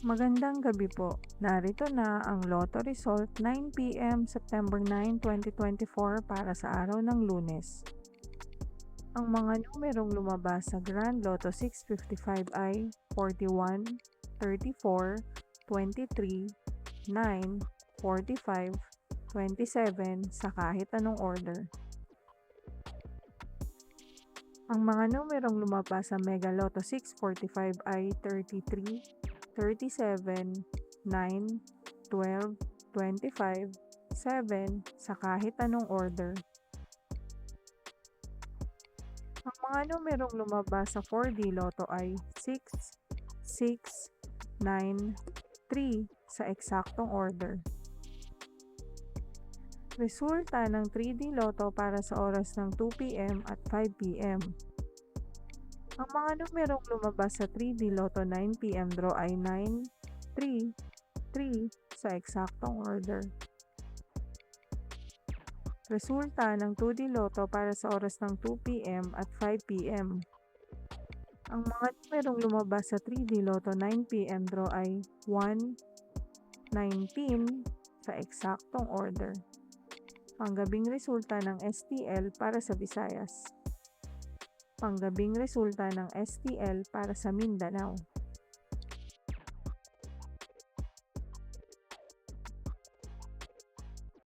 Magandang gabi po. Narito na ang Lotto result 9 p.m. September 9, 2024 para sa araw ng Lunes. Ang mga numerong lumabas sa Grand Lotto 655 ay 41, 34, 23, 9, 45, 27 sa kahit anong order. Ang mga numerong lumabas sa Mega Lotto 645 ay 33, 37, 9, 12, 25, 7 sa kahit anong order. Ang mga numerong lumabas sa 4D Lotto ay 6, 6, 9, 3 sa eksaktong order. Resulta ng 3D Lotto para sa oras ng 2 p.m. at 5 p.m. Ang mga numerong lumabas sa 3D Lotto 9 p.m. draw ay 9, 3, 3 sa eksaktong order. Resulta ng 2D Lotto para sa oras ng 2 p.m. at 5 p.m. Ang mga numerong lumabas sa 3D Lotto 9 p.m. draw ay 1, 19 sa eksaktong order. Panggabing resulta ng STL para sa Visayas. Panggabing resulta ng STL para sa Mindanao.